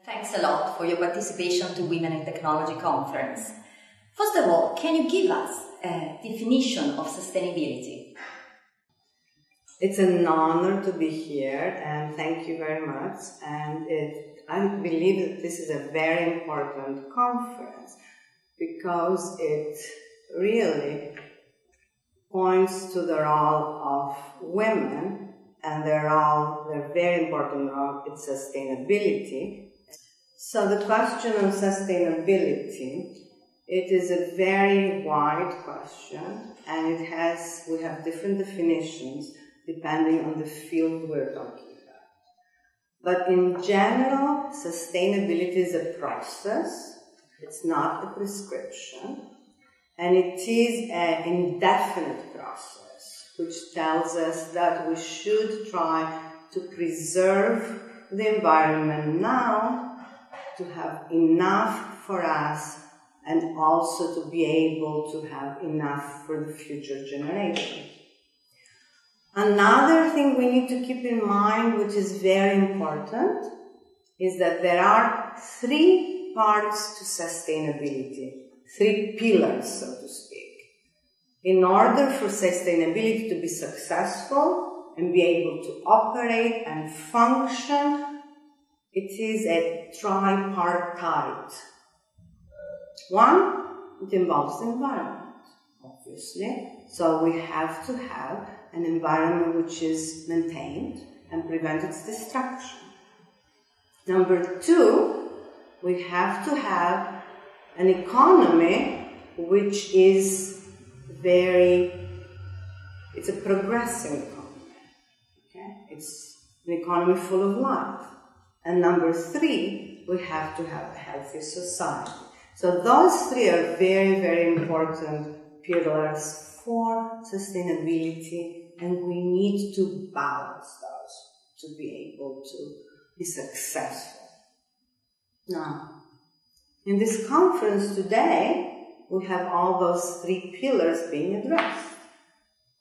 Thanks a lot for your participation to Women in Technology conference. First of all, can you give us a definition of sustainability? It's an honor to be here, and thank you very much. And I believe that this is a very important conference because it really points to the role of women and their very important role in sustainability. So the question on sustainability, it is a very wide question, and we have different definitions depending on the field we're talking about. But in general, sustainability is a process, it's not a prescription, and it is an indefinite process, which tells us that we should try to preserve the environment now, to have enough for us, and also to be able to have enough for the future generations. Another thing we need to keep in mind, which is very important, is that there are 3 parts to sustainability, 3 pillars, so to speak. In order for sustainability to be successful and be able to operate and function, it is a tripartite. 1, it involves the environment, obviously. So we have to have an environment which is maintained and prevent its destruction. Number 2, we have to have an economy which is it's a progressive economy. Okay? It's an economy full of life. And number 3, we have to have a healthy society. So those 3 are very, very important pillars for sustainability, and we need to balance those to be able to be successful. Now, in this conference today, we have all those 3 pillars being addressed.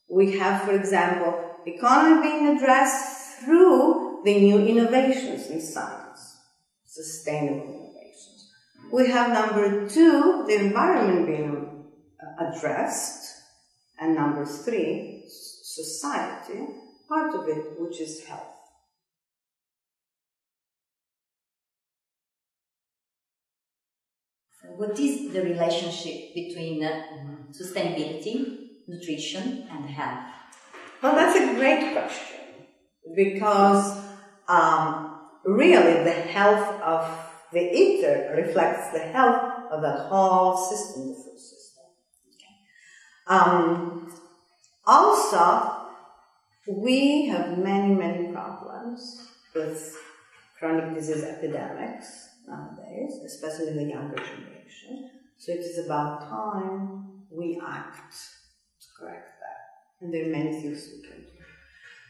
We have, for example, economy being addressed through the new innovations in science, sustainable innovations. We have number 2, the environment being addressed, and number 3, society, part of it, which is health. So what is the relationship between sustainability, nutrition, and health? Well, that's a great question, because really the health of the eater reflects the health of the whole system, the food system. Also, we have many, many problems with chronic disease epidemics nowadays, especially in the younger generation. So it is about time we act to correct that. And there are many things we can do.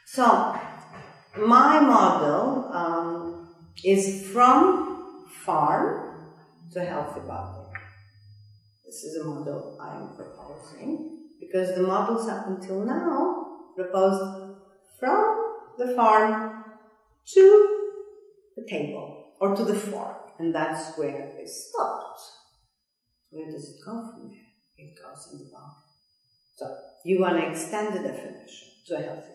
So, my model is from farm to healthy body. This is a model I am proposing, because the models up until now proposed from the farm to the table or to the fork, and that's where they stopped. Where does it go from there? It goes in the body. So you want to extend the definition to a healthy body.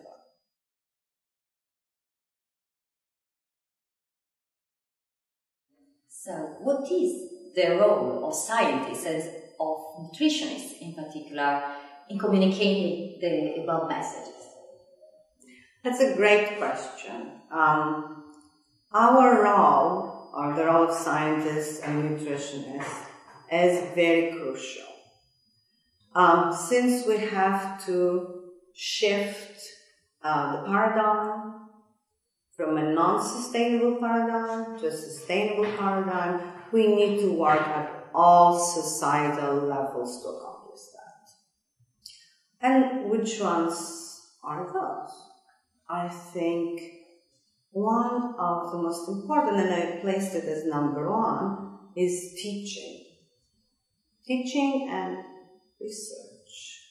So what is the role of scientists and of nutritionists in particular in communicating the above messages? That's a great question. Our role, or the role of scientists and nutritionists, is very crucial. Since we have to shift the paradigm from a non-sustainable paradigm to a sustainable paradigm, we need to work at all societal levels to accomplish that. And which ones are those? I think one of the most important, and I placed it as number 1, is teaching. Teaching and research.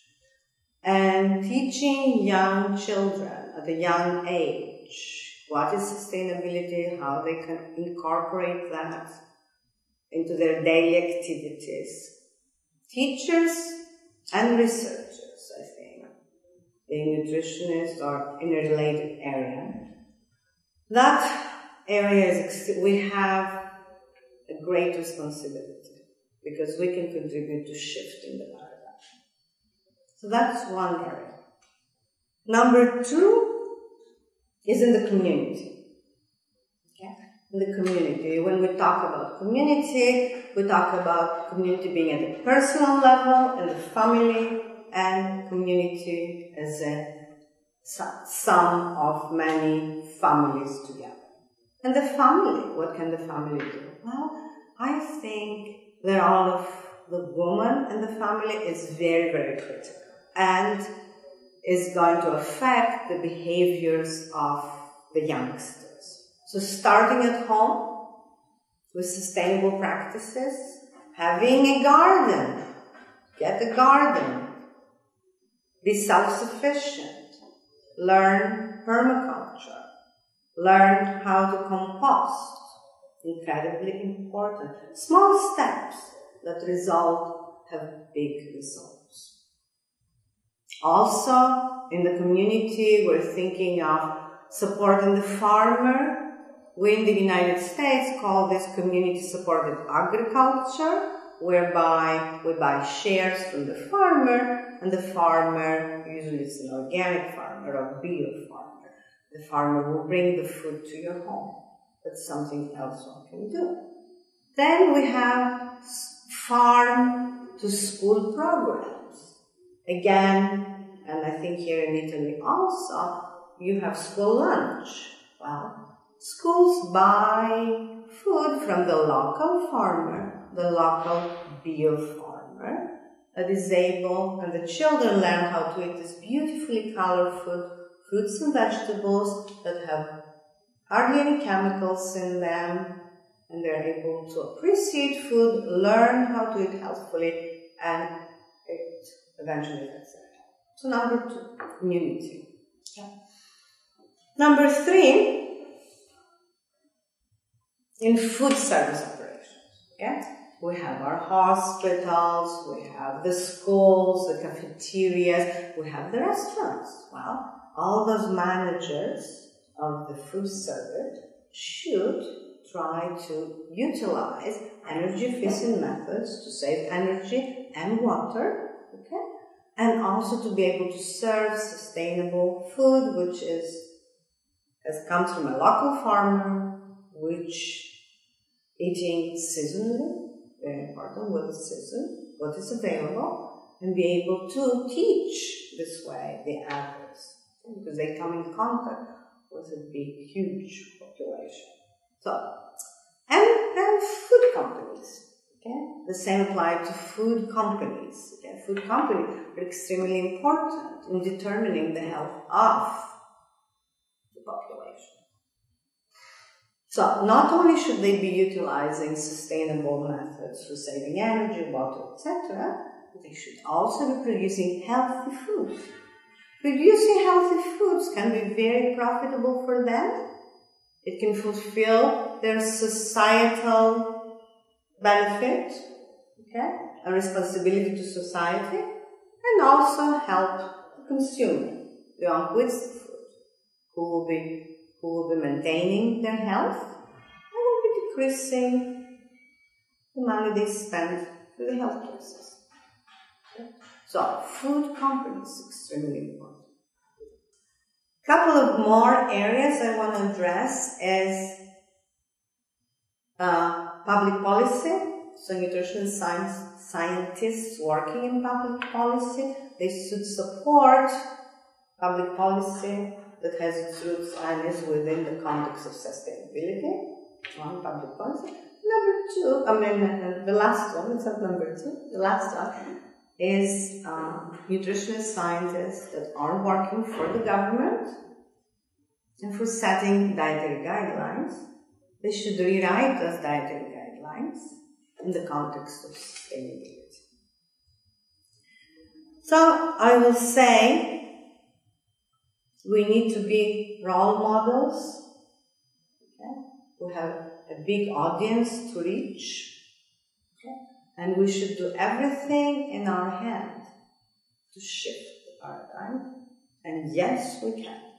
And teaching young children at a young age what is sustainability, how they can incorporate that into their daily activities. Teachers and researchers, I think, being nutritionists or in a related area. That area is, we have a great responsibility because we can contribute to shifting the paradigm. So that's one area. Number two is in the community. Okay? In the community. When we talk about community, we talk about community being at the personal level, and the family, and community as a sum of many families together. And the family, what can the family do? Well, I think the role of the woman in the family is very, very critical and is going to affect the behaviors of the youngsters. So starting at home with sustainable practices, having a garden, get a garden, be self-sufficient, learn permaculture, learn how to compost, incredibly important. Small steps that have big results. Also, in the community, we're thinking of supporting the farmer. We in the United States call this community-supported agriculture, whereby we buy shares from the farmer, and the farmer, usually it's an organic farmer or bio farmer, the farmer will bring the food to your home. That's something else one can do. Then we have farm-to-school programs. Again, and I think here in Italy also, you have school lunch. Well, schools buy food from the local farmer, the local bio farmer, that is able, and the children learn how to eat these beautifully colorful fruits and vegetables that have hardly any chemicals in them, and they're able to appreciate food, learn how to eat healthfully, and it eventually affects their health. So number two, community. Yeah. Number three, in food service operations. Okay? We have our hospitals, we have the schools, the cafeterias, we have the restaurants. Well, all those managers of the food service should try to utilize energy-efficient methods to save energy and water, okay? And also to be able to serve sustainable food, which comes from a local farmer, which eating seasonally, very important, what is season, what is available, and be able to teach this way the others, because they come in contact with a big, huge population. So, and food companies, okay? The same applies to food companies, okay? Food companies are extremely important in determining the health of the population. So, not only should they be utilizing sustainable methods for saving energy, water, etc., they should also be producing healthy foods. Producing healthy foods can be very profitable for them. It can fulfill their societal benefit, okay, and responsibility to society, and also help the consumer, the one who eats the food, who will be maintaining their health, and will be decreasing the money they spend for the healthcare system. Okay? So, food companies are extremely important. A couple of more areas I want to address is public policy. So nutrition scientists working in public policy, they should support public policy that has its roots and is within the context of sustainability. One, public policy. Number two, the last one, it's not number two, the last one is nutritionist scientists that are working for the government and for setting dietary guidelines. They should rewrite those dietary guidelines in the context of sustainability. So I will say we need to be role models We have a big audience to reach, okay? And we should do everything in our hand to shift the paradigm. And yes, we can.